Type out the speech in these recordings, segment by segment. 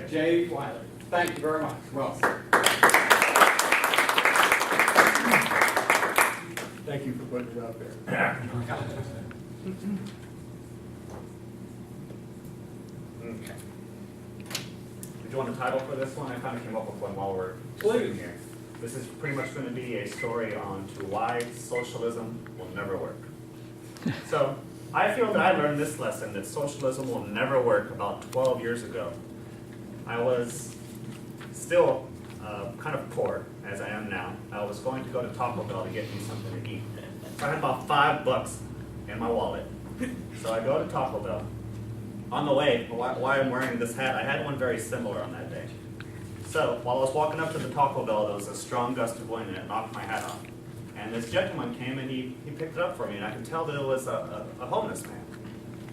J. Wiley. Thank you very much. Well said. Thank you for putting it out there. Okay. Did you want a title for this one? I kind of came up with one while we're sitting here. This is pretty much going to be a story on to why socialism will never work. So I feel that I learned this lesson, that socialism will never work, about 12 years ago. I was still kind of poor, as I am now. I was going to go to Taco Bell to get me something to eat. So I had about $5 in my wallet. So I go to Taco Bell. On the way, why I'm wearing this hat, I had one very similar on that day. So while I was walking up to the Taco Bell, there was a strong gust of wind and it knocked my hat off. And this gentleman came and he picked it up for me, and I could tell that it was a homeless man.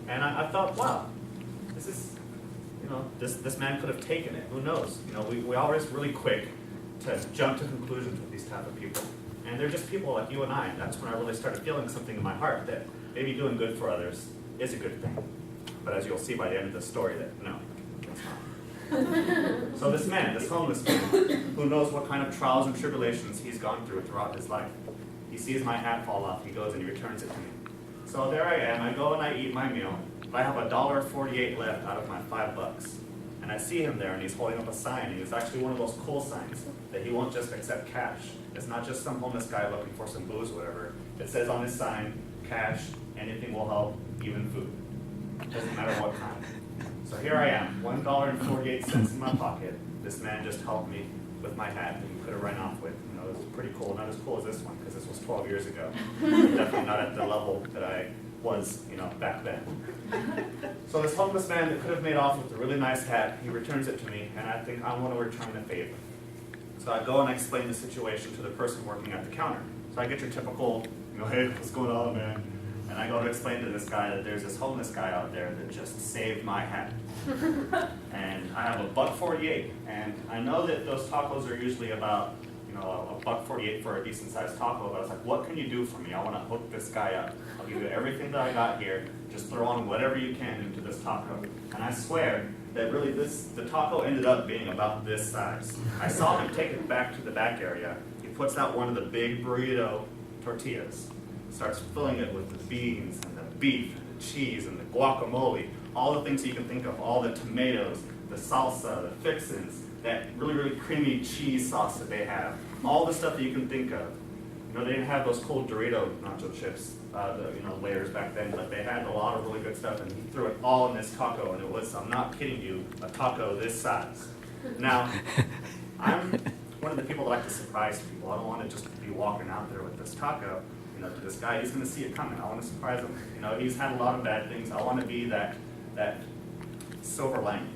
And I thought, wow, this is, this man could have taken it. Who knows? We always really quick to jump to conclusions with these type of people. And they're just people like you and I. And that's when I really started feeling something in my heart that maybe doing good for others is a good thing. But as you'll see by the end of the story, that no, it's not. So this man, this homeless man, who knows what kind of trials and tribulations he's gone through throughout his life, he sees my hat fall off, he goes and he returns it to me. So there I am, I go and I eat my meal. I have $1.48 left out of my $5. And I see him there and he's holding up a sign, and it's actually one of those cool signs that he won't just accept cash. It's not just some homeless guy looking for some booze or whatever. It says on his sign, cash, anything will help, even food. Doesn't matter what kind. So here I am, $1.48 in my pocket. This man just helped me with my hat that he could have run off with. It was pretty cool. Not as cool as this one, because this was 12 years ago. Definitely not at the level that I was, back then. So this homeless man that could have made off with a really nice hat, he returns it to me, and I think I want to return the favor. So I go and I explain the situation to the person working at the counter. So I get your typical, hey, what's going on, man? And I go to explain to this guy that there's this homeless guy out there that just saved my hat. And I have $1.48, and I know that those tacos are usually about, $1.48 for a decent sized taco, but I was like, what can you do for me? I want to hook this guy up. I'll give you everything that I got here. Just throw on whatever you can into this taco. And I swear that really the taco ended up being about this size. I saw him take it back to the back area. He puts out one of the big burrito tortillas, starts filling it with the beans and the beef and the cheese and the guacamole, all the things that you can think of, all the tomatoes, the salsa, the fixins, that really, really creamy cheese sauce that they have, all the stuff that you can think of. They didn't have those cool Dorito nacho chips, layers back then, but they had a lot of really good stuff, and he threw it all in this taco, and it was, I'm not kidding you, a taco this size. Now, I'm one of the people that like to surprise people. I don't want to just be walking out there with this taco, to this guy. He's going to see it coming. I want to surprise him. He's had a lot of bad things. I want to be that silver lining.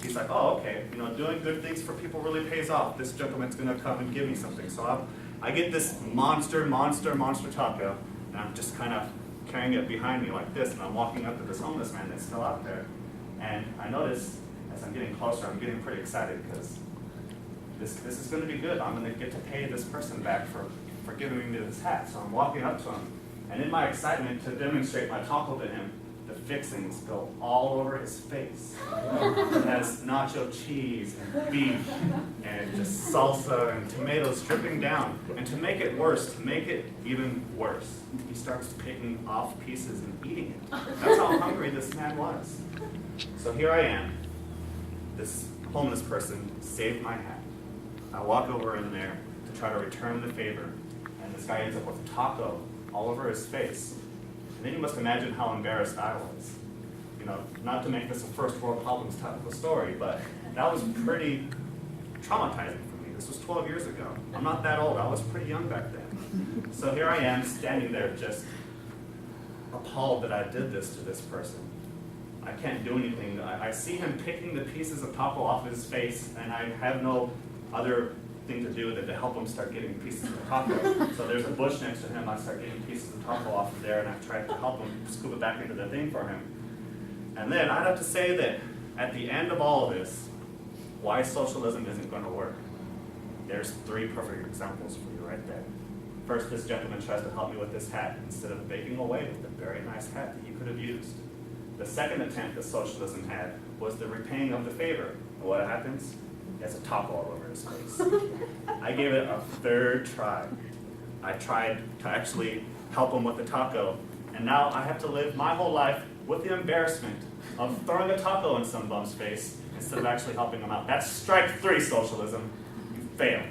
He's like, oh, okay, doing good things for people really pays off. This gentleman's going to come and give me something. So I get this monster taco, and I'm just kind of carrying it behind me like this, and I'm walking up to this homeless man that's still out there. And I notice, as I'm getting closer, I'm getting pretty excited, because this is going to be good. I'm going to get to pay this person back for giving me this hat. So I'm walking up to him, and in my excitement to demonstrate my taco to him, the fixings go all over his face. It has nacho cheese and beef and just salsa and tomatoes dripping down. And to make it worse, to make it even worse, he starts picking off pieces and eating it. That's how hungry this man was. So here I am. This homeless person saved my hat. I walk over in there to try to return the favor, and this guy ends up with a taco all over his face. And then you must imagine how embarrassed I was. Not to make this a first world problems type of a story, but that was pretty traumatizing for me. This was 12 years ago. I'm not that old. I was pretty young back then. So here I am standing there just appalled that I did this to this person. I can't do anything. I see him picking the pieces of taco off his face, and I have no other thing to do than to help him start getting pieces of taco. So there's a bush next to him. I start getting pieces of taco off of there, and I try to help him scoop it back into the thing for him. And then I'd have to say that at the end of all of this, why socialism isn't going to work. There's 3 perfect examples for you right there. First, this gentleman tries to help me with this hat instead of making away with the very nice hat that he could have used. The second attempt that socialism had was the repaying of the favor. And what happens? He has a taco all over his face. I gave it a third try. I tried to actually help him with the taco, and now I have to live my whole life with the embarrassment of throwing a taco in some bum's face instead of actually helping him out. That's strike 3, socialism. You fail.